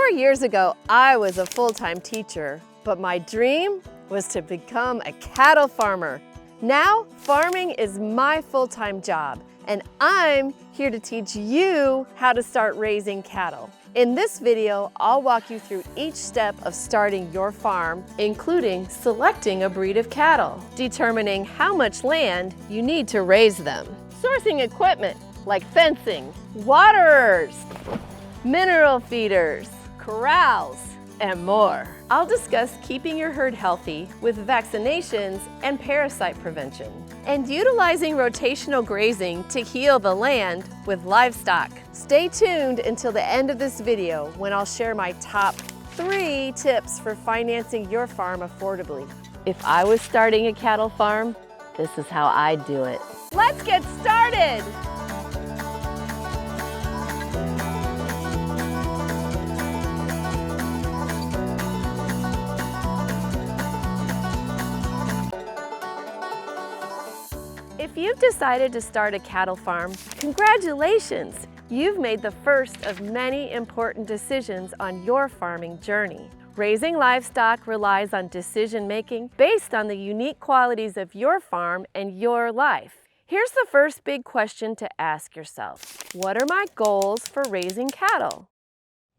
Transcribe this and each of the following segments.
4 years ago, I was a full-time teacher, but my dream was to become a cattle farmer. Now, farming is my full-time job, and I'm here to teach you how to start raising cattle. In this video, I'll walk you through each step of starting your farm, including selecting a breed of cattle, determining how much land you need to raise them, sourcing equipment like fencing, waterers, mineral feeders, corrals, and more. I'll discuss keeping your herd healthy with vaccinations and parasite prevention, and utilizing rotational grazing to heal the land with livestock. Stay tuned until the end of this video when I'll share my top 3 tips for financing your farm affordably. If I was starting a cattle farm, this is how I'd do it. Let's get started! If you've decided to start a cattle farm, congratulations! You've made the first of many important decisions on your farming journey. Raising livestock relies on decision-making based on the unique qualities of your farm and your life. Here's the first big question to ask yourself. What are my goals for raising cattle?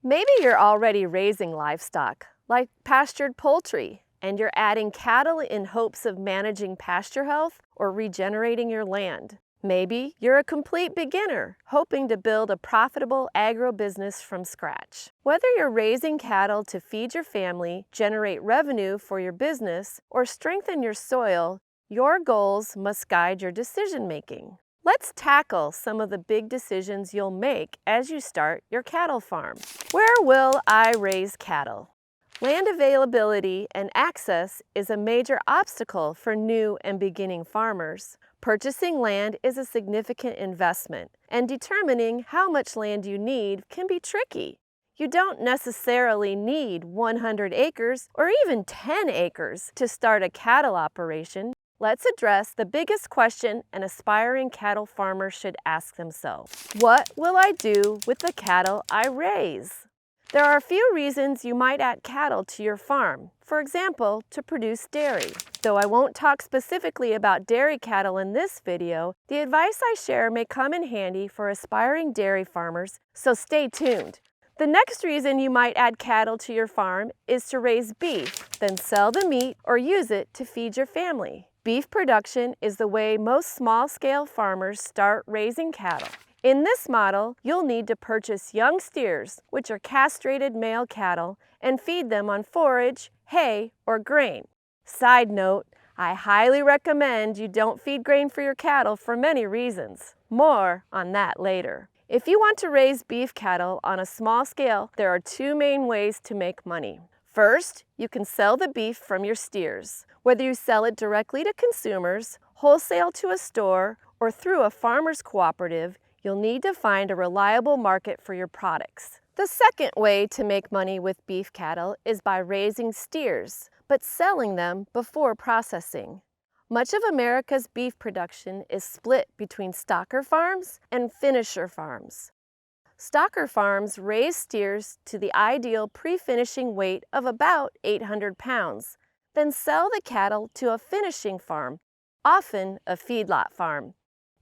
Maybe you're already raising livestock, like pastured poultry, and you're adding cattle in hopes of managing pasture health or regenerating your land. Maybe you're a complete beginner, hoping to build a profitable agro-business from scratch. Whether you're raising cattle to feed your family, generate revenue for your business, or strengthen your soil, your goals must guide your decision-making. Let's tackle some of the big decisions you'll make as you start your cattle farm. Where will I raise cattle? Land availability and access is a major obstacle for new and beginning farmers. Purchasing land is a significant investment, and determining how much land you need can be tricky. You don't necessarily need 100 acres or even 10 acres to start a cattle operation. Let's address the biggest question an aspiring cattle farmer should ask themselves. What will I do with the cattle I raise? There are a few reasons you might add cattle to your farm. For example, to produce dairy. Though I won't talk specifically about dairy cattle in this video, the advice I share may come in handy for aspiring dairy farmers, so stay tuned. The next reason you might add cattle to your farm is to raise beef, then sell the meat or use it to feed your family. Beef production is the way most small-scale farmers start raising cattle. In this model, you'll need to purchase young steers, which are castrated male cattle, and feed them on forage, hay, or grain. Side note, I highly recommend you don't feed grain for your cattle for many reasons. More on that later. If you want to raise beef cattle on a small scale, there are 2 main ways to make money. First, you can sell the beef from your steers. Whether you sell it directly to consumers, wholesale to a store, or through a farmers cooperative, you'll need to find a reliable market for your products. The second way to make money with beef cattle is by raising steers, but selling them before processing. Much of America's beef production is split between stocker farms and finisher farms. Stocker farms raise steers to the ideal pre-finishing weight of about 800 pounds, then sell the cattle to a finishing farm, often a feedlot farm.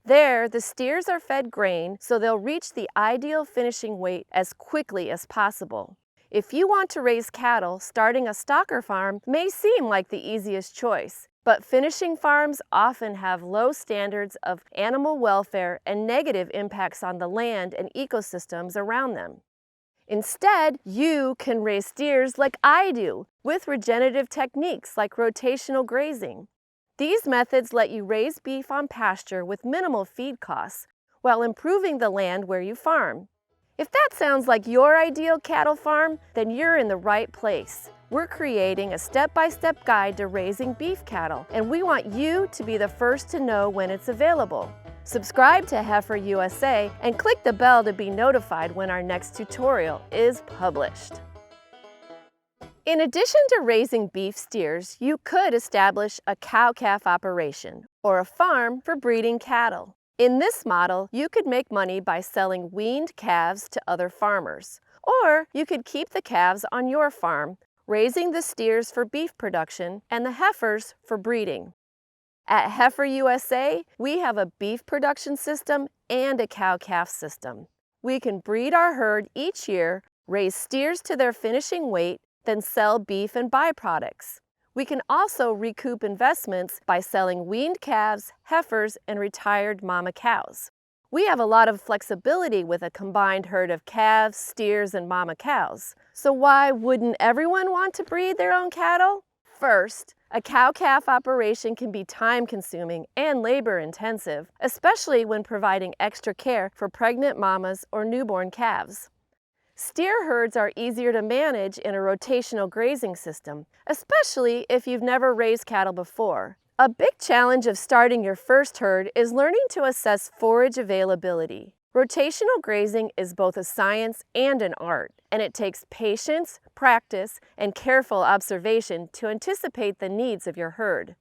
There, the steers are fed grain so they'll reach the ideal finishing weight as quickly as possible. If you want to raise cattle, starting a stocker farm may seem like the easiest choice, but finishing farms often have low standards of animal welfare and negative impacts on the land and ecosystems around them. Instead, you can raise steers like I do, with regenerative techniques like rotational grazing. These methods let you raise beef on pasture with minimal feed costs while improving the land where you farm. If that sounds like your ideal cattle farm, then you're in the right place. We're creating a step-by-step guide to raising beef cattle, and we want you to be the first to know when it's available. Subscribe to Heifer USA and click the bell to be notified when our next tutorial is published. In addition to raising beef steers, you could establish a cow-calf operation or a farm for breeding cattle. In this model, you could make money by selling weaned calves to other farmers, Or you could keep the calves on your farm, raising the steers for beef production and the heifers for breeding. At Heifer USA, we have a beef production system and a cow-calf system. We can breed our herd each year, raise steers to their finishing weight, then sell beef and byproducts. We can also recoup investments by selling weaned calves, heifers, and retired mama cows. We have a lot of flexibility with a combined herd of calves, steers, and mama cows. So why wouldn't everyone want to breed their own cattle? First, a cow-calf operation can be time-consuming and labor-intensive, especially when providing extra care for pregnant mamas or newborn calves. Steer herds are easier to manage in a rotational grazing system, especially if you've never raised cattle before. A big challenge of starting your first herd is learning to assess forage availability. Rotational grazing is both a science and an art, and it takes patience, practice, and careful observation to anticipate the needs of your herd.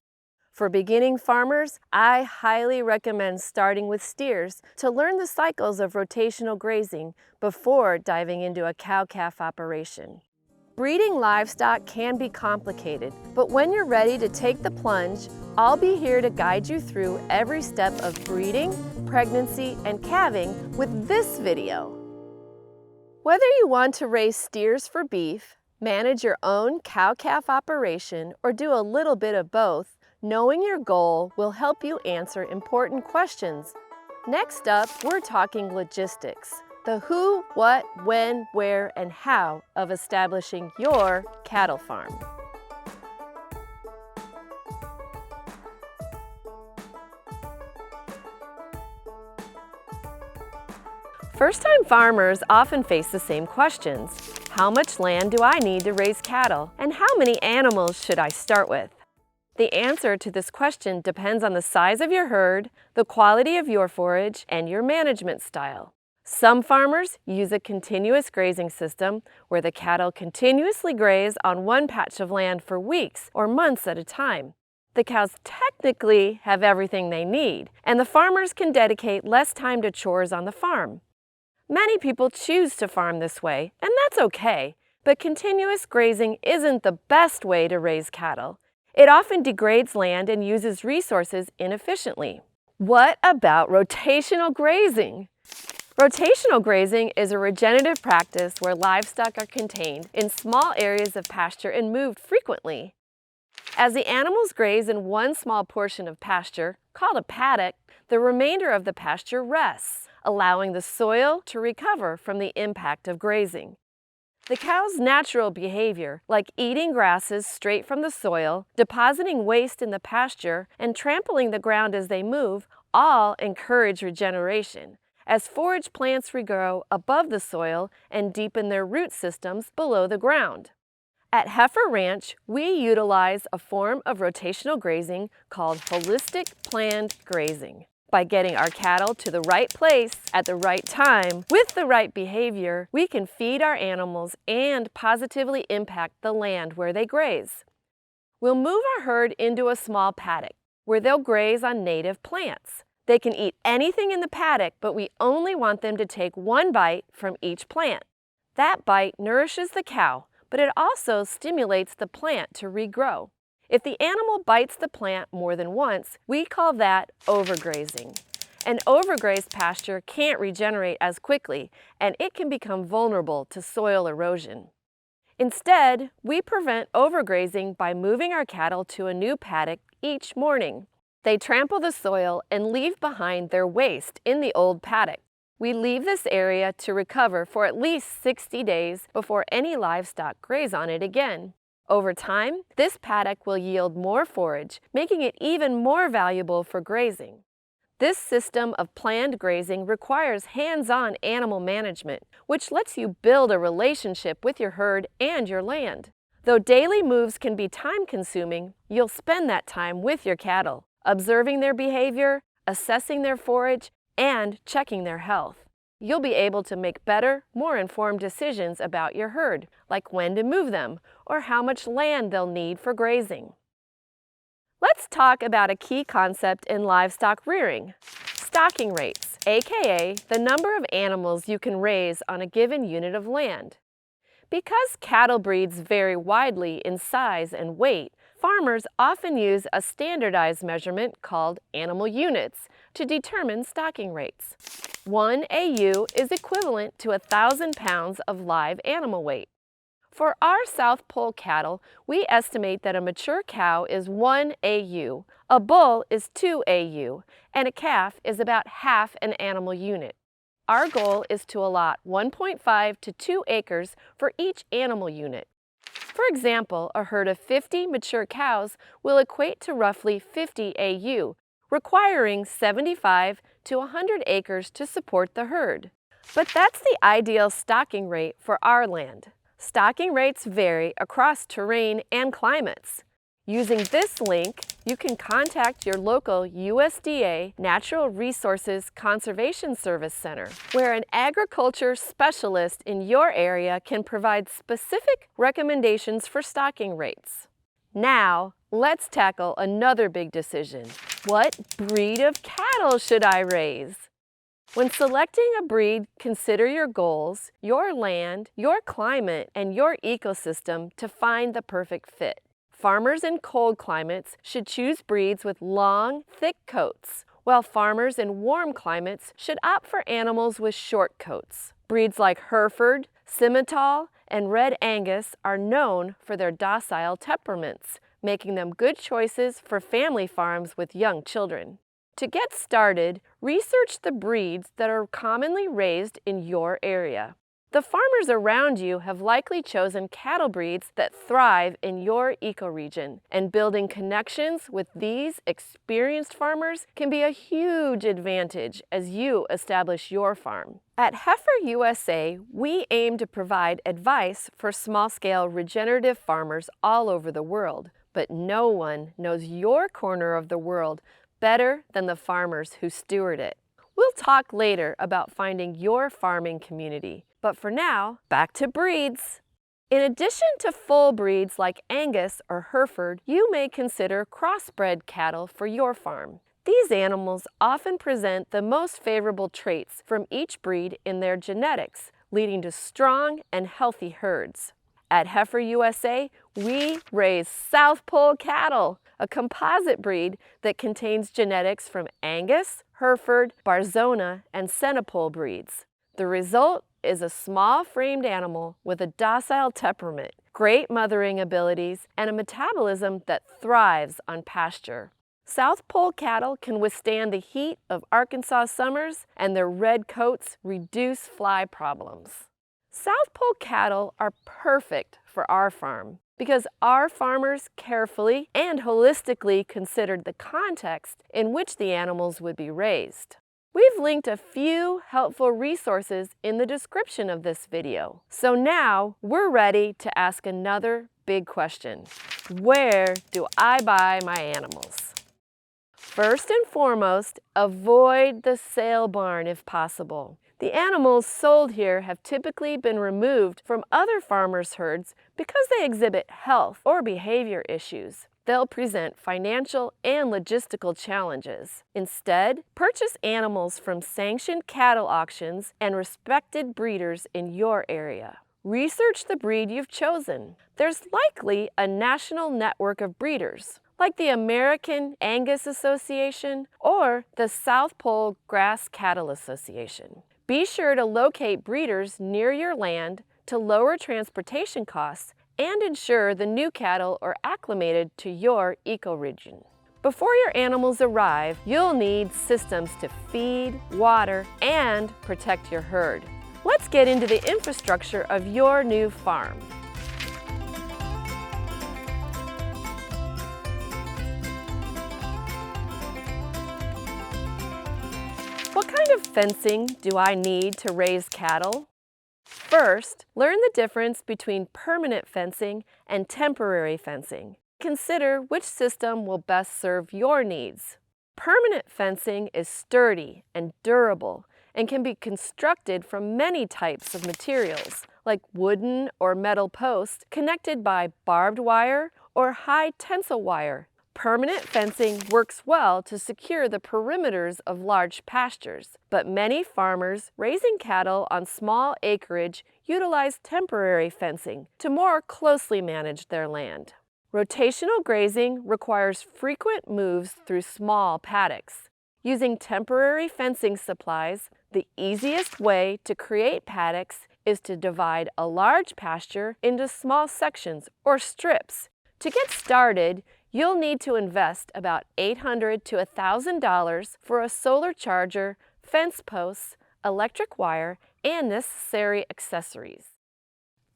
For beginning farmers, I highly recommend starting with steers to learn the cycles of rotational grazing before diving into a cow-calf operation. Breeding livestock can be complicated, but when you're ready to take the plunge, I'll be here to guide you through every step of breeding, pregnancy, and calving with this video. Whether you want to raise steers for beef, manage your own cow-calf operation, or do a little bit of both, knowing your goal will help you answer important questions. Next up, we're talking logistics. The who, what, when, where, and how of establishing your cattle farm. First-time farmers often face the same questions. How much land do I need to raise cattle? And how many animals should I start with? The answer to this question depends on the size of your herd, the quality of your forage, and your management style. Some farmers use a continuous grazing system where the cattle continuously graze on one patch of land for weeks or months at a time. The cows technically have everything they need, and the farmers can dedicate less time to chores on the farm. Many people choose to farm this way, and that's okay, but continuous grazing isn't the best way to raise cattle. It often degrades land and uses resources inefficiently. What about rotational grazing? Rotational grazing is a regenerative practice where livestock are contained in small areas of pasture and moved frequently. As the animals graze in one small portion of pasture, called a paddock, the remainder of the pasture rests, allowing the soil to recover from the impact of grazing. The cow's natural behavior, like eating grasses straight from the soil, depositing waste in the pasture, and trampling the ground as they move, all encourage regeneration, as forage plants regrow above the soil and deepen their root systems below the ground. At Heifer Ranch, we utilize a form of rotational grazing called holistic planned grazing. By getting our cattle to the right place at the right time with the right behavior, we can feed our animals and positively impact the land where they graze. We'll move our herd into a small paddock where they'll graze on native plants. They can eat anything in the paddock, but we only want them to take one bite from each plant. That bite nourishes the cow, but it also stimulates the plant to regrow. If the animal bites the plant more than once, we call that overgrazing. An overgrazed pasture can't regenerate as quickly, and it can become vulnerable to soil erosion. Instead, we prevent overgrazing by moving our cattle to a new paddock each morning. They trample the soil and leave behind their waste in the old paddock. We leave this area to recover for at least 60 days before any livestock graze on it again. Over time, this paddock will yield more forage, making it even more valuable for grazing. This system of planned grazing requires hands-on animal management, which lets you build a relationship with your herd and your land. Though daily moves can be time-consuming, you'll spend that time with your cattle, observing their behavior, assessing their forage, and checking their health. You'll be able to make better, more informed decisions about your herd, like when to move them or how much land they'll need for grazing. Let's talk about a key concept in livestock rearing: stocking rates. aka the number of animals you can raise on a given unit of land. Because cattle breeds vary widely in size and weight, farmers often use a standardized measurement called animal units to determine stocking rates. 1 AU is equivalent to 1,000 pounds of live animal weight. For our South Pole cattle, we estimate that a mature cow is 1 AU, a bull is 2 AU, and a calf is about half an animal unit. Our goal is to allot 1.5 to 2 acres for each animal unit. For example, a herd of 50 mature cows will equate to roughly 50 AU, requiring 75 to 100 acres to support the herd. But that's the ideal stocking rate for our land. Stocking rates vary across terrain and climates. Using this link, you can contact your local USDA Natural Resources Conservation Service Center, where an agriculture specialist in your area can provide specific recommendations for stocking rates. Now, let's tackle another big decision. What breed of cattle should I raise? When selecting a breed, consider your goals, your land, your climate, and your ecosystem to find the perfect fit. Farmers in cold climates should choose breeds with long, thick coats, while farmers in warm climates should opt for animals with short coats. Breeds like Hereford, Simmental, and Red Angus are known for their docile temperaments, making them good choices for family farms with young children. To get started, research the breeds that are commonly raised in your area. The farmers around you have likely chosen cattle breeds that thrive in your ecoregion, and building connections with these experienced farmers can be a huge advantage as you establish your farm. At Heifer USA, we aim to provide advice for small-scale regenerative farmers all over the world, but no one knows your corner of the world better than the farmers who steward it. We'll talk later about finding your farming community, but for now, back to breeds. In addition to full breeds like Angus or Hereford, you may consider crossbred cattle for your farm. These animals often present the most favorable traits from each breed in their genetics, leading to strong and healthy herds. At Heifer USA, we raise South Pole cattle, a composite breed that contains genetics from Angus, Hereford, Barzona, and Senepol breeds. The result is a small-framed animal with a docile temperament, great mothering abilities, and a metabolism that thrives on pasture. South Pole cattle can withstand the heat of Arkansas summers, and their red coats reduce fly problems. South Pole cattle are perfect for our farm because our farmers carefully and holistically considered the context in which the animals would be raised. We've linked a few helpful resources in the description of this video. So now we're ready to ask another big question. Where do I buy my animals? First and foremost, avoid the sale barn if possible. The animals sold here have typically been removed from other farmers' herds because they exhibit health or behavior issues. They'll present financial and logistical challenges. Instead, purchase animals from sanctioned cattle auctions and respected breeders in your area. Research the breed you've chosen. There's likely a national network of breeders, like the American Angus Association or the South Pole Grass Cattle Association. Be sure to locate breeders near your land to lower transportation costs and ensure the new cattle are acclimated to your ecoregion. Before your animals arrive, you'll need systems to feed, water, and protect your herd. Let's get into the infrastructure of your new farm. What kind of fencing do I need to raise cattle? First, learn the difference between permanent fencing and temporary fencing. Consider which system will best serve your needs. Permanent fencing is sturdy and durable and can be constructed from many types of materials, like wooden or metal posts connected by barbed wire or high tensile wire. Permanent fencing works well to secure the perimeters of large pastures, but many farmers raising cattle on small acreage utilize temporary fencing to more closely manage their land. Rotational grazing requires frequent moves through small paddocks. Using temporary fencing supplies, the easiest way to create paddocks is to divide a large pasture into small sections or strips. To get started, you'll need to invest about $800 to $1,000 for a solar charger, fence posts, electric wire, and necessary accessories.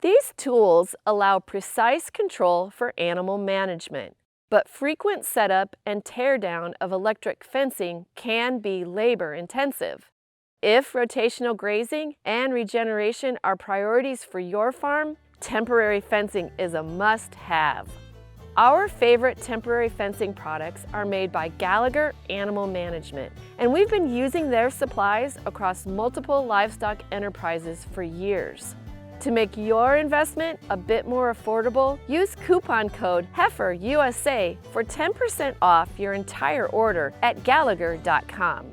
These tools allow precise control for animal management, but frequent setup and teardown of electric fencing can be labor-intensive. If rotational grazing and regeneration are priorities for your farm, temporary fencing is a must-have. Our favorite temporary fencing products are made by Gallagher Animal Management, and we've been using their supplies across multiple livestock enterprises for years. To make your investment a bit more affordable, use coupon code HEIFERUSA for 10% off your entire order at Gallagher.com.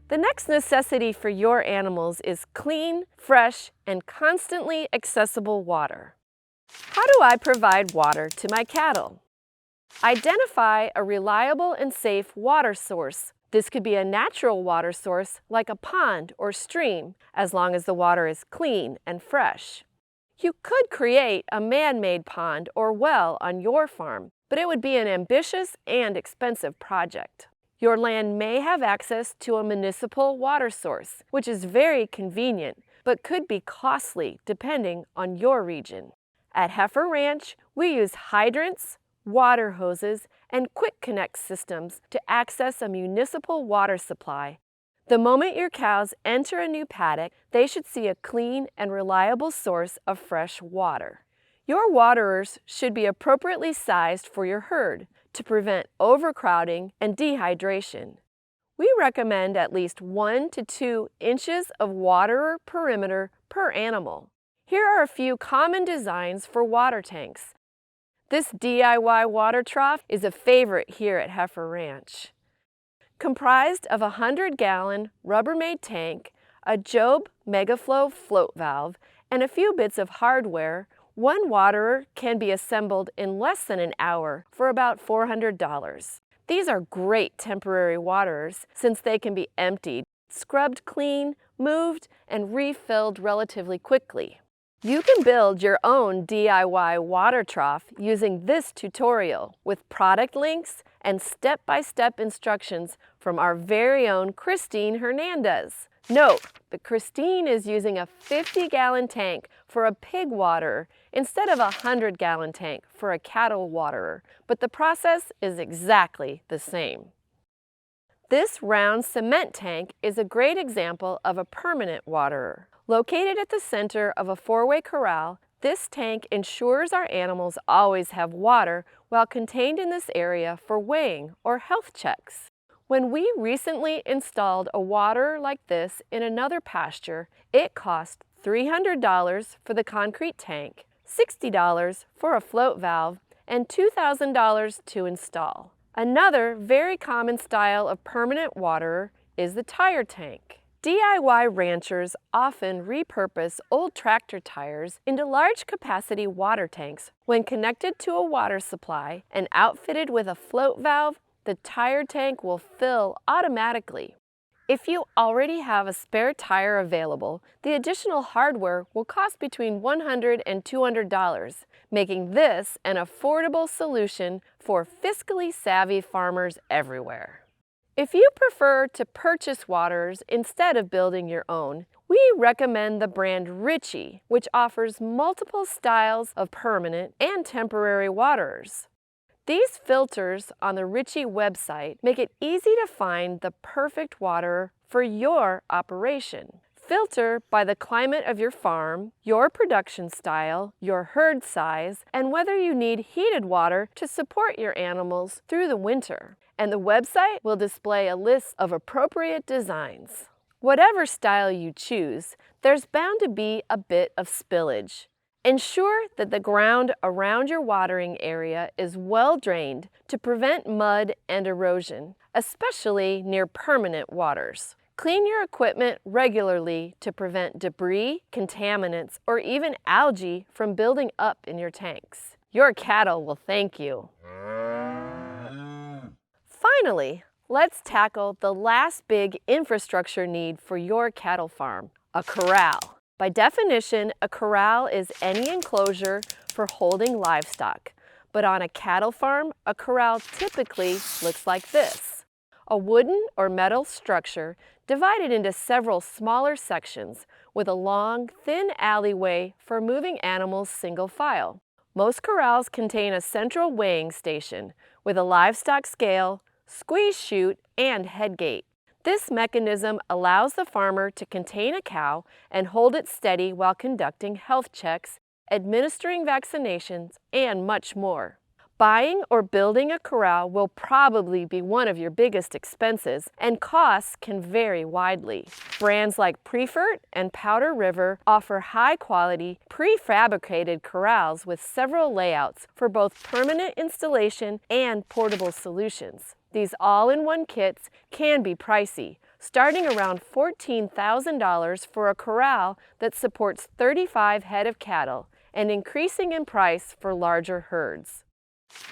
The next necessity for your animals is clean, fresh, and constantly accessible water. How do I provide water to my cattle? Identify a reliable and safe water source. This could be a natural water source like a pond or stream, as long as the water is clean and fresh. You could create a man-made pond or well on your farm, but it would be an ambitious and expensive project. Your land may have access to a municipal water source, which is very convenient, but could be costly depending on your region. At Heifer Ranch, we use hydrants, water hoses, and quick connect systems to access a municipal water supply. The moment your cows enter a new paddock, they should see a clean and reliable source of fresh water. Your waterers should be appropriately sized for your herd to prevent overcrowding and dehydration. We recommend at least 1 to 2 inches of waterer perimeter per animal. Here are a few common designs for water tanks. This DIY water trough is a favorite here at Heifer Ranch. Comprised of a 100-gallon Rubbermaid tank, a Job Megaflow float valve, and a few bits of hardware, one waterer can be assembled in less than an hour for about $400. These are great temporary waterers since they can be emptied, scrubbed clean, moved, and refilled relatively quickly. You can build your own DIY water trough using this tutorial with product links and step-by-step instructions from our very own Christine Hernandez. Note that Christine is using a 50-gallon tank for a pig waterer instead of a 100-gallon tank for a cattle waterer, but the process is exactly the same. This round cement tank is a great example of a permanent waterer. Located at the center of a 4-way corral, this tank ensures our animals always have water while contained in this area for weighing or health checks. When we recently installed a waterer like this in another pasture, it cost $300 for the concrete tank, $60 for a float valve, and $2,000 to install. Another very common style of permanent waterer is the tire tank. DIY ranchers often repurpose old tractor tires into large capacity water tanks. When connected to a water supply and outfitted with a float valve, the tire tank will fill automatically. If you already have a spare tire available, the additional hardware will cost between $100 and $200, making this an affordable solution for fiscally savvy farmers everywhere. If you prefer to purchase waterers instead of building your own, we recommend the brand Ritchie, which offers multiple styles of permanent and temporary waterers. These filters on the Ritchie website make it easy to find the perfect waterer for your operation. Filter by the climate of your farm, your production style, your herd size, and whether you need heated water to support your animals through the winter. And the website will display a list of appropriate designs. Whatever style you choose, there's bound to be a bit of spillage. Ensure that the ground around your watering area is well drained to prevent mud and erosion, especially near permanent waters. Clean your equipment regularly to prevent debris, contaminants, or even algae from building up in your tanks. Your cattle will thank you. Finally, let's tackle the last big infrastructure need for your cattle farm: a corral. By definition, a corral is any enclosure for holding livestock. But on a cattle farm, a corral typically looks like this: a wooden or metal structure divided into several smaller sections with a long, thin alleyway for moving animals single file. Most corrals contain a central weighing station with a livestock scale, squeeze chute, and head gate. This mechanism allows the farmer to contain a cow and hold it steady while conducting health checks, administering vaccinations, and much more. Buying or building a corral will probably be one of your biggest expenses, and costs can vary widely. Brands like Prefert and Powder River offer high-quality, prefabricated corrals with several layouts for both permanent installation and portable solutions. These all-in-one kits can be pricey, starting around $14,000 for a corral that supports 35 head of cattle, and increasing in price for larger herds.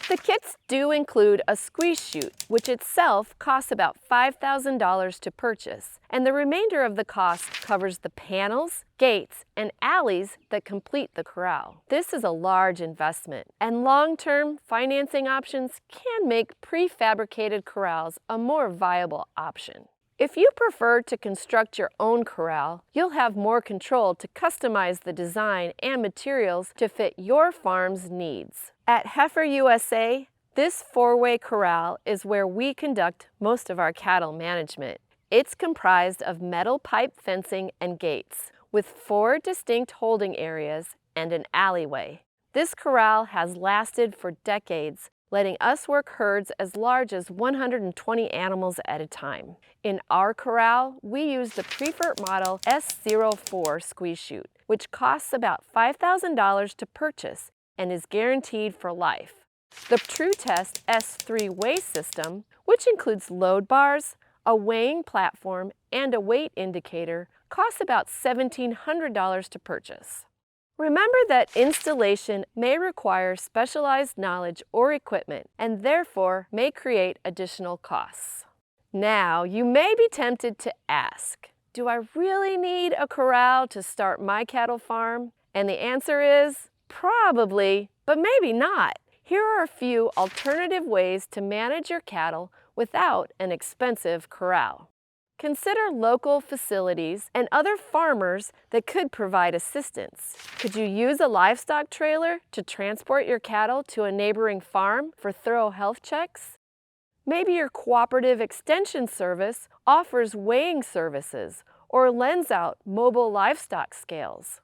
The kits do include a squeeze chute, which itself costs about $5,000 to purchase, and the remainder of the cost covers the panels, gates, and alleys that complete the corral. This is a large investment, and long-term financing options can make prefabricated corrals a more viable option. If you prefer to construct your own corral, you'll have more control to customize the design and materials to fit your farm's needs. At Heifer USA, this four-way corral is where we conduct most of our cattle management. It's comprised of metal pipe fencing and gates, with 4 distinct holding areas and an alleyway. This corral has lasted for decades, letting us work herds as large as 120 animals at a time. In our corral, we use the Prefert Model S04 squeeze chute, which costs about $5,000 to purchase and is guaranteed for life. The TrueTest S3 weigh system, which includes load bars, a weighing platform, and a weight indicator, costs about $1,700 to purchase. Remember that installation may require specialized knowledge or equipment, and therefore may create additional costs. Now, you may be tempted to ask, do I really need a corral to start my cattle farm? And the answer is probably, but maybe not. Here are a few alternative ways to manage your cattle without an expensive corral. Consider local facilities and other farmers that could provide assistance. Could you use a livestock trailer to transport your cattle to a neighboring farm for thorough health checks? Maybe your cooperative extension service offers weighing services or lends out mobile livestock scales.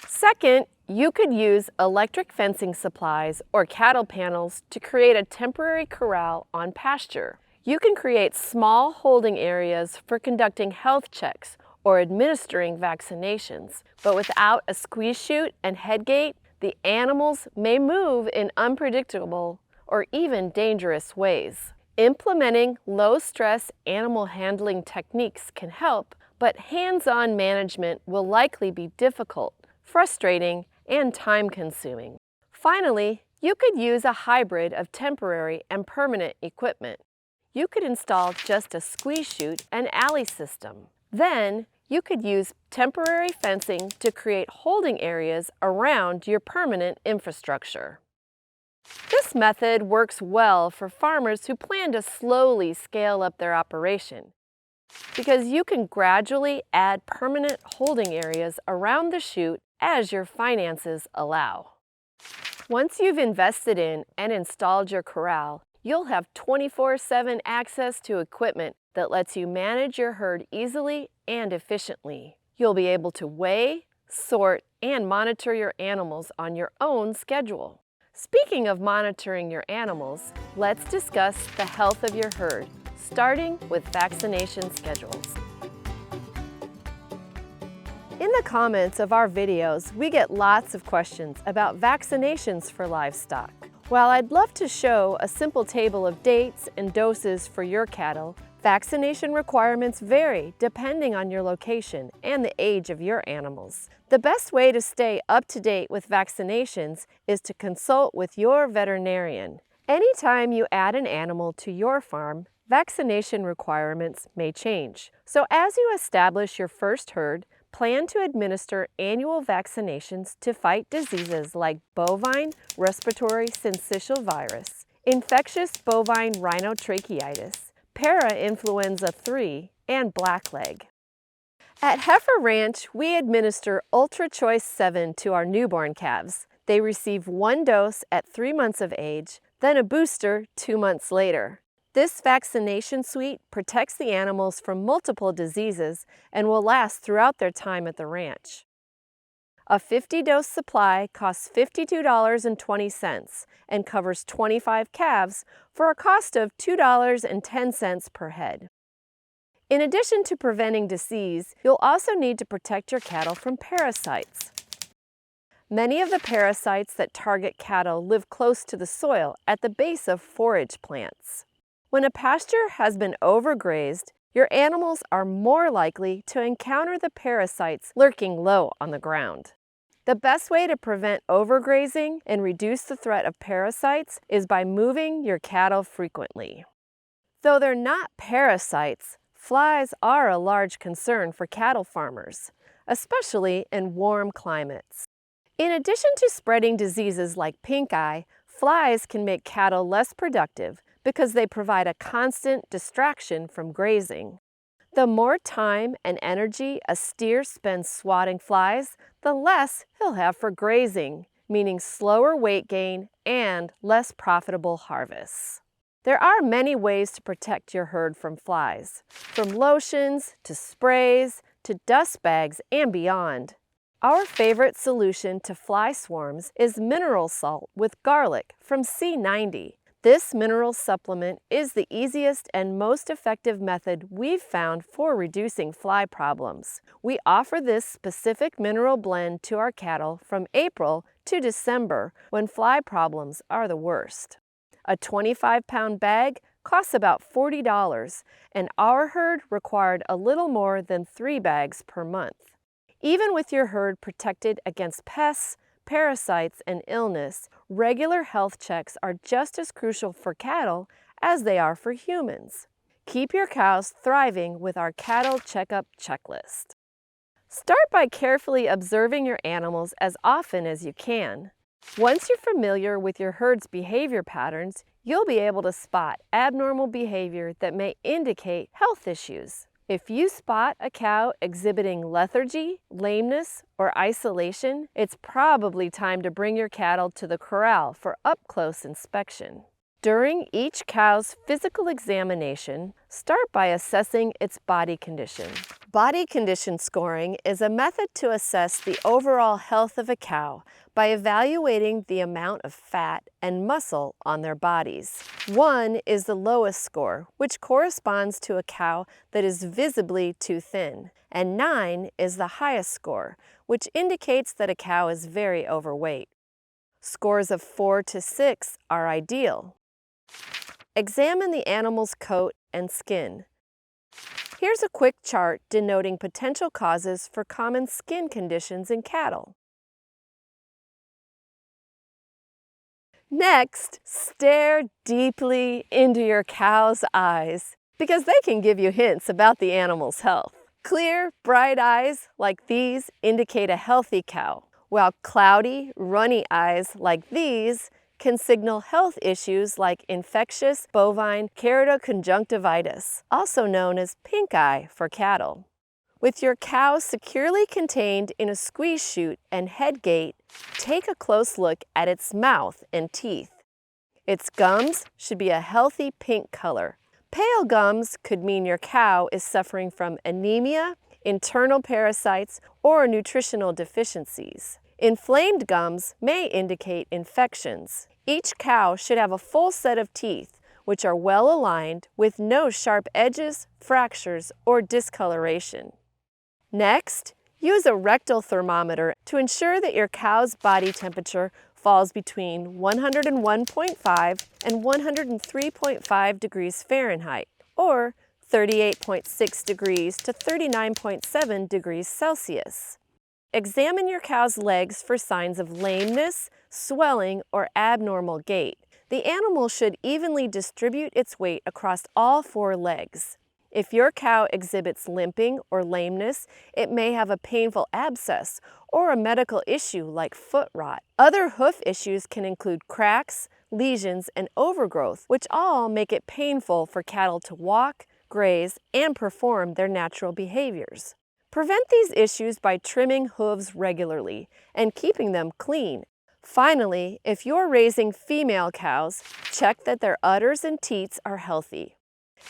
Second, you could use electric fencing supplies or cattle panels to create a temporary corral on pasture. You can create small holding areas for conducting health checks or administering vaccinations. But without a squeeze chute and head gate, the animals may move in unpredictable or even dangerous ways. Implementing low-stress animal handling techniques can help, but hands-on management will likely be difficult, frustrating, and time-consuming. Finally, you could use a hybrid of temporary and permanent equipment. You could install just a squeeze chute and alley system. Then, you could use temporary fencing to create holding areas around your permanent infrastructure. This method works well for farmers who plan to slowly scale up their operation, because you can gradually add permanent holding areas around the chute as your finances allow. Once you've invested in and installed your corral, you'll have 24/7 access to equipment that lets you manage your herd easily and efficiently. You'll be able to weigh, sort, and monitor your animals on your own schedule. Speaking of monitoring your animals, let's discuss the health of your herd, starting with vaccination schedules. In the comments of our videos, we get lots of questions about vaccinations for livestock. While I'd love to show a simple table of dates and doses for your cattle, vaccination requirements vary depending on your location and the age of your animals. The best way to stay up to date with vaccinations is to consult with your veterinarian. Anytime you add an animal to your farm, vaccination requirements may change. So as you establish your first herd, plan to administer annual vaccinations to fight diseases like bovine respiratory syncytial virus, infectious bovine rhinotracheitis, parainfluenza 3, and blackleg. At Heifer Ranch, we administer Ultra Choice 7 to our newborn calves. They receive 1 dose at 3 months of age, then a booster 2 months later. This vaccination suite protects the animals from multiple diseases and will last throughout their time at the ranch. A 50-dose supply costs $52.20 and covers 25 calves for a cost of $2.10 per head. In addition to preventing disease, you'll also need to protect your cattle from parasites. Many of the parasites that target cattle live close to the soil at the base of forage plants. When a pasture has been overgrazed, your animals are more likely to encounter the parasites lurking low on the ground. The best way to prevent overgrazing and reduce the threat of parasites is by moving your cattle frequently. Though they're not parasites, flies are a large concern for cattle farmers, especially in warm climates. In addition to spreading diseases like pink eye, flies can make cattle less productive because they provide a constant distraction from grazing. The more time and energy a steer spends swatting flies, the less he'll have for grazing, meaning slower weight gain and less profitable harvests. There are many ways to protect your herd from flies, from lotions to sprays to dust bags and beyond. Our favorite solution to fly swarms is mineral salt with garlic from C90. This mineral supplement is the easiest and most effective method we've found for reducing fly problems. We offer this specific mineral blend to our cattle from April to December when fly problems are the worst. A 25-pound bag costs about $40, and our herd required a little more than 3 bags per month. Even with your herd protected against pests, parasites, and illness, regular health checks are just as crucial for cattle as they are for humans. Keep your cows thriving with our cattle checkup checklist. Start by carefully observing your animals as often as you can. Once you're familiar with your herd's behavior patterns, you'll be able to spot abnormal behavior that may indicate health issues. If you spot a cow exhibiting lethargy, lameness, or isolation, it's probably time to bring your cattle to the corral for up-close inspection. During each cow's physical examination, start by assessing its body condition. Body condition scoring is a method to assess the overall health of a cow by evaluating the amount of fat and muscle on their bodies. 1 is the lowest score, which corresponds to a cow that is visibly too thin, and 9 is the highest score, which indicates that a cow is very overweight. Scores of 4 to 6 are ideal. Examine the animal's coat and skin. Here's a quick chart denoting potential causes for common skin conditions in cattle. Next, stare deeply into your cow's eyes because they can give you hints about the animal's health. Clear, bright eyes like these indicate a healthy cow, while cloudy, runny eyes like these can signal health issues like infectious bovine keratoconjunctivitis, also known as pink eye for cattle. With your cow securely contained in a squeeze chute and head gate, take a close look at its mouth and teeth. Its gums should be a healthy pink color. Pale gums could mean your cow is suffering from anemia, internal parasites, or nutritional deficiencies. Inflamed gums may indicate infections. Each cow should have a full set of teeth, which are well aligned with no sharp edges, fractures, or discoloration. Next, Use a rectal thermometer to ensure that your cow's body temperature falls between 101.5 and 103.5 degrees Fahrenheit, or 38.6 degrees to 39.7 degrees Celsius. Examine your cow's legs for signs of lameness, swelling, or abnormal gait. The animal should evenly distribute its weight across all 4 legs. If your cow exhibits limping or lameness, it may have a painful abscess or a medical issue like foot rot. Other hoof issues can include cracks, lesions, and overgrowth, which all make it painful for cattle to walk, graze, and perform their natural behaviors. Prevent these issues by trimming hooves regularly and keeping them clean. Finally, if you're raising female cows, check that their udders and teats are healthy.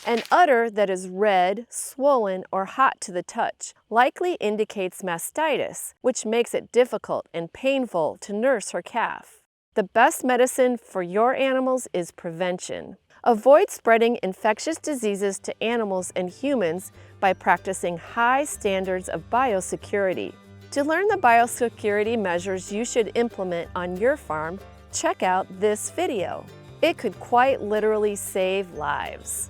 An udder that is red, swollen, or hot to the touch likely indicates mastitis, which makes it difficult and painful to nurse her calf. The best medicine for your animals is prevention. Avoid spreading infectious diseases to animals and humans by practicing high standards of biosecurity. To learn the biosecurity measures you should implement on your farm, check out this video. It could quite literally save lives.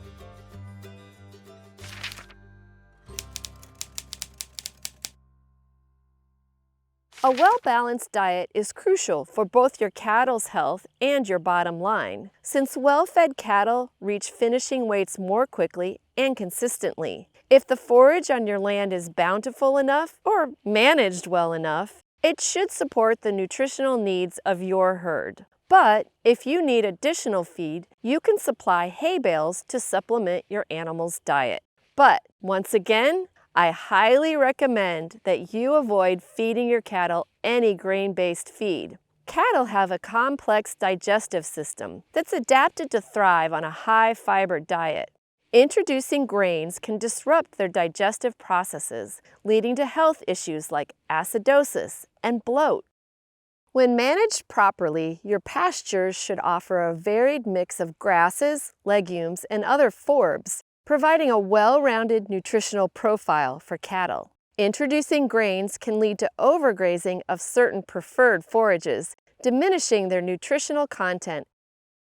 A well-balanced diet is crucial for both your cattle's health and your bottom line, since well-fed cattle reach finishing weights more quickly and consistently. If the forage on your land is bountiful enough or managed well enough, it should support the nutritional needs of your herd. But if you need additional feed, you can supply hay bales to supplement your animal's diet. But once again, I highly recommend that you avoid feeding your cattle any grain-based feed. Cattle have a complex digestive system that's adapted to thrive on a high-fiber diet. Introducing grains can disrupt their digestive processes, leading to health issues like acidosis and bloat. When managed properly, your pastures should offer a varied mix of grasses, legumes, and other forbs, providing a well-rounded nutritional profile for cattle. Introducing grains can lead to overgrazing of certain preferred forages, diminishing their nutritional content.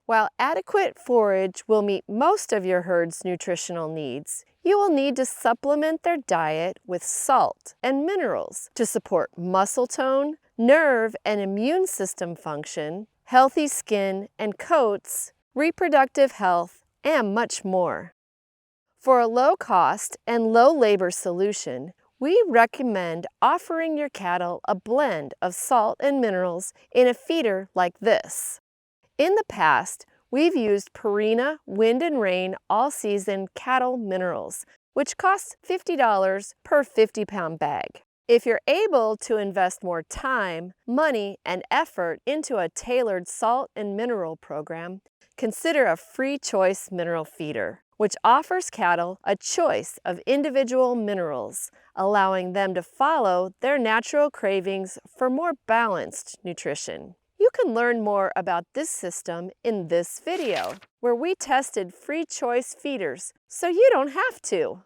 While adequate forage will meet most of your herd's nutritional needs, you will need to supplement their diet with salt and minerals to support muscle tone, nerve and immune system function, healthy skin and coats, reproductive health, and much more. For a low-cost and low-labor solution, we recommend offering your cattle a blend of salt and minerals in a feeder like this. In the past, we've used Purina Wind and Rain All-Season Cattle Minerals, which costs $50 per 50-pound bag. If you're able to invest more time, money, and effort into a tailored salt and mineral program, consider a free choice mineral feeder, which offers cattle a choice of individual minerals, allowing them to follow their natural cravings for more balanced nutrition. You can learn more about this system in this video, where we tested free choice feeders, so you don't have to.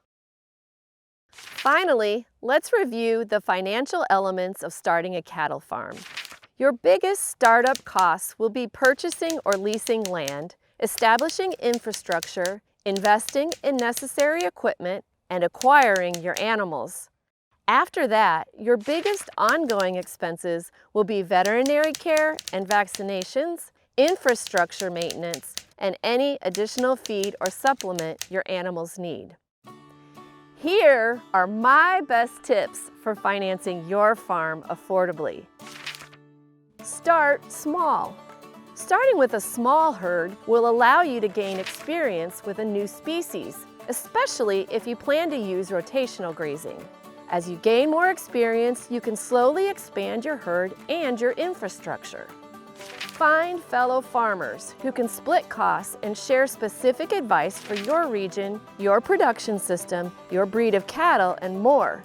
Finally, let's review the financial elements of starting a cattle farm. Your biggest startup costs will be purchasing or leasing land, establishing infrastructure, investing in necessary equipment, and acquiring your animals. After that, your biggest ongoing expenses will be veterinary care and vaccinations, infrastructure maintenance, and any additional feed or supplement your animals need. Here are my best tips for financing your farm affordably. Start small. Starting with a small herd will allow you to gain experience with a new species, especially if you plan to use rotational grazing. As you gain more experience, you can slowly expand your herd and your infrastructure. Find fellow farmers who can split costs and share specific advice for your region, your production system, your breed of cattle, and more.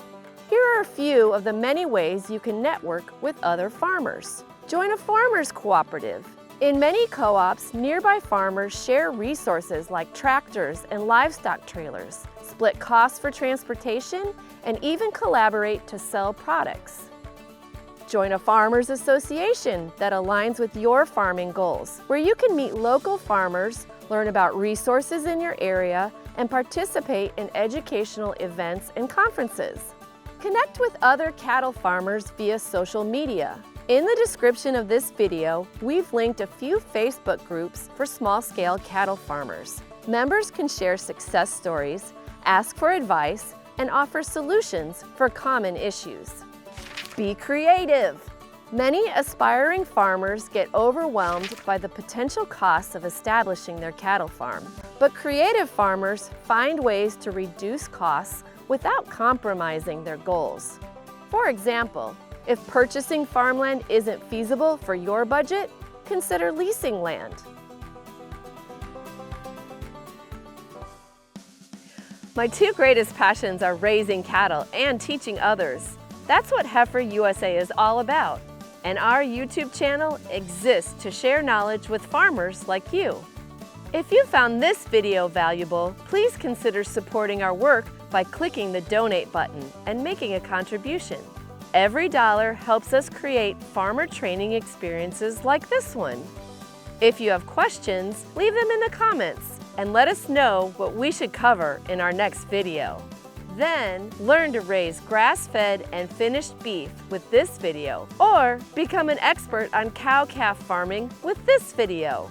Here are a few of the many ways you can network with other farmers. Join a farmers cooperative. In many co-ops, nearby farmers share resources like tractors and livestock trailers, split costs for transportation, and even collaborate to sell products. Join a farmers association that aligns with your farming goals, where you can meet local farmers, learn about resources in your area, and participate in educational events and conferences. Connect with other cattle farmers via social media. In the description of this video, we've linked a few Facebook groups for small-scale cattle farmers. Members can share success stories, ask for advice, and offer solutions for common issues. Be creative. Many aspiring farmers get overwhelmed by the potential costs of establishing their cattle farm. But creative farmers find ways to reduce costs without compromising their goals. For example, if purchasing farmland isn't feasible for your budget, consider leasing land. My two greatest passions are raising cattle and teaching others. That's what Heifer USA is all about. And our YouTube channel exists to share knowledge with farmers like you. If you found this video valuable, please consider supporting our work by clicking the donate button and making a contribution. Every dollar helps us create farmer training experiences like this one. If you have questions, leave them in the comments and let us know what we should cover in our next video. Then, learn to raise grass-fed and finished beef with this video, or become an expert on cow-calf farming with this video.